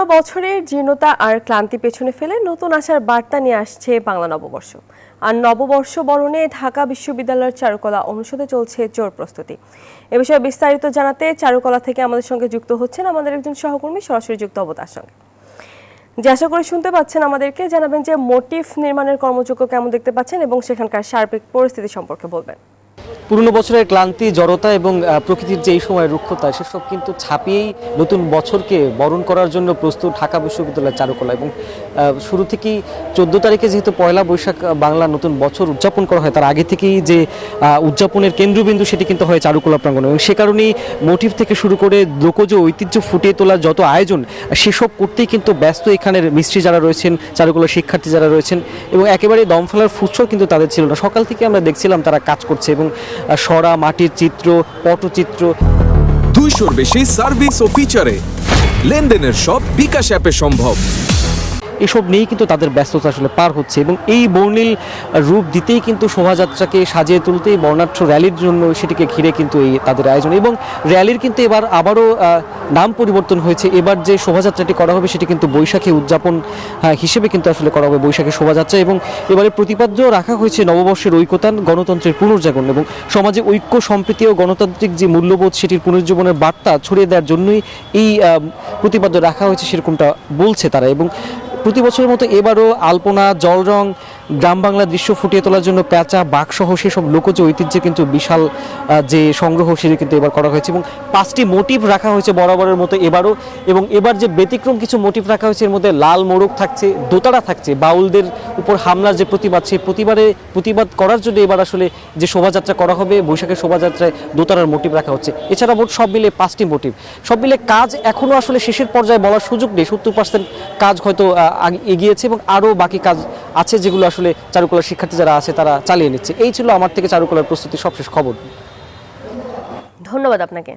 পুরনো বছরের জীর্ণতা আর ক্লান্তি পেছনে ফেলে নতুন আশার বার্তা নিয়ে আসছে বাংলা নববর্ষ। আর নববর্ষ বরণে ঢাকা বিশ্ববিদ্যালয়ের চারুকলা অনুষদে চলছে জোর প্রস্তুতি। এ বিষয়ে বিস্তারিত জানাতে চারুকলা থেকে আমাদের সঙ্গে যুক্ত হচ্ছেন আমাদের একজন সহকর্মী, সরাসরি যুক্ত হব তার সঙ্গে। যে আশা করে শুনতে পাচ্ছেন, আমাদেরকে জানাবেন যে মোটিভ নির্মাণের কর্মযজ্ঞ কেমন দেখতে পাচ্ছেন এবং সেখানকার সার্বিক পরিস্থিতি সম্পর্কে বলবেন। পুরনো বছরের ক্লান্তি, জড়তা এবং প্রকৃতির যে এই সময়ের রুক্ষতা, সেসব কিন্তু ছাপিয়েই নতুন বছরকে বরণ করার জন্য প্রস্তুত ঢাকা বিশ্ববিদ্যালয়ের চারুকলা। এবং শুরু থেকেই 14 তারিখে যেহেতু পয়লা বৈশাখ বাংলা নতুন বছর উদযাপন করা হয়, তার আগে থেকেই যে উদযাপনের কেন্দ্রবিন্দু সেটি কিন্তু হয় চারুকলা প্রাঙ্গণ। এবং সে কারণেই মোটিভ থেকে শুরু করে লোকজ ঐতিহ্য ফুটিয়ে তোলার যত আয়োজন, সেসব করতেই কিন্তু ব্যস্ত এখানের মিস্ত্রি যারা রয়েছেন, চারুকলার শিক্ষার্থী যারা রয়েছেন। এবং একেবারে দম ফেলার ফুৎসর কিন্তু তাদের ছিল না। সকাল থেকে আমরা দেখছিলাম তারা কাজ করছে এবং সরা, মাটির চিত্র, পটচিত্র, 200-র বেশি সার্ভিস ও ফিচারে লেনদেনের সব বিকাশ অ্যাপে সম্ভব। এসব নিয়েই কিন্তু তাদের ব্যস্ততা আসলে পার হচ্ছে। এবং এই বর্ণিল রূপ দিতেই কিন্তু শোভাযাত্রাকে সাজিয়ে তুলতেই বর্ণাঢ্য র্যালির জন্য সেটিকে ঘিরে কিন্তু এই তাদের আয়োজন। এবং র্যালির কিন্তু এবার আবারও নাম পরিবর্তন হয়েছে। এবার যে শোভাযাত্রাটি করা হবে সেটি কিন্তু বৈশাখী উদযাপন হিসেবে কিন্তু আসলে করা হবে, বৈশাখী শোভাযাত্রা। এবং এবারে প্রতিপাদ্য রাখা হয়েছে নববর্ষের ঐক্যতান, গণতন্ত্রের পুনর্জাগরণ এবং সমাজে ঐক্য, সম্প্রীতি ও গণতান্ত্রিক যে মূল্যবোধ সেটির পুনর্জীবনের বার্তা ছড়িয়ে দেওয়ার জন্যই এই প্রতিপাদ্য রাখা হয়েছে, সেরকমটা বলছে তারা। এবং প্রতি বছরের মতো এবারও আলপনা, জলরং, গ্রাম বাংলা দৃশ্য ফুটিয়ে তোলার জন্য প্যাঁচা, বাঘসহ সেসব লোকজ ঐতিহ্যের কিন্তু বিশাল যে সংগ্রহ সেটি কিন্তু এবার করা হয়েছে। এবং 5টি মোটিভ রাখা হয়েছে বরাবরের মতো এবারও। এবং এবার যে ব্যতিক্রম কিছু মোটিভ রাখা হয়েছে, এর মধ্যে লাল মোড়ক থাকছে, দোতারা থাকছে, বাউলদের উপর হামলার যে প্রতিবাদ, সেই প্রতিবাদ করার জন্য এবার আসলে যে শোভাযাত্রা করা হবে, বৈশাখের শোভাযাত্রায় দোতারার মোটিভ রাখা হচ্ছে। এছাড়া মোট সব মিলে 5টি মোটিভ। সব মিলে কাজ এখনও আসলে শেষের পর্যায়ে বলার সুযোগ নেই। 70% কাজ হয়তো এগিয়েছে এবং আরও বাকি কাজ আছে যেগুলো আসলে চারুকলার শিক্ষার্থী যারা আছে তারা চালিয়ে নিচ্ছে। এই ছিল আমার থেকে চারুকলার প্রস্তুতির সবশেষ খবর। ধন্যবাদ আপনাকে।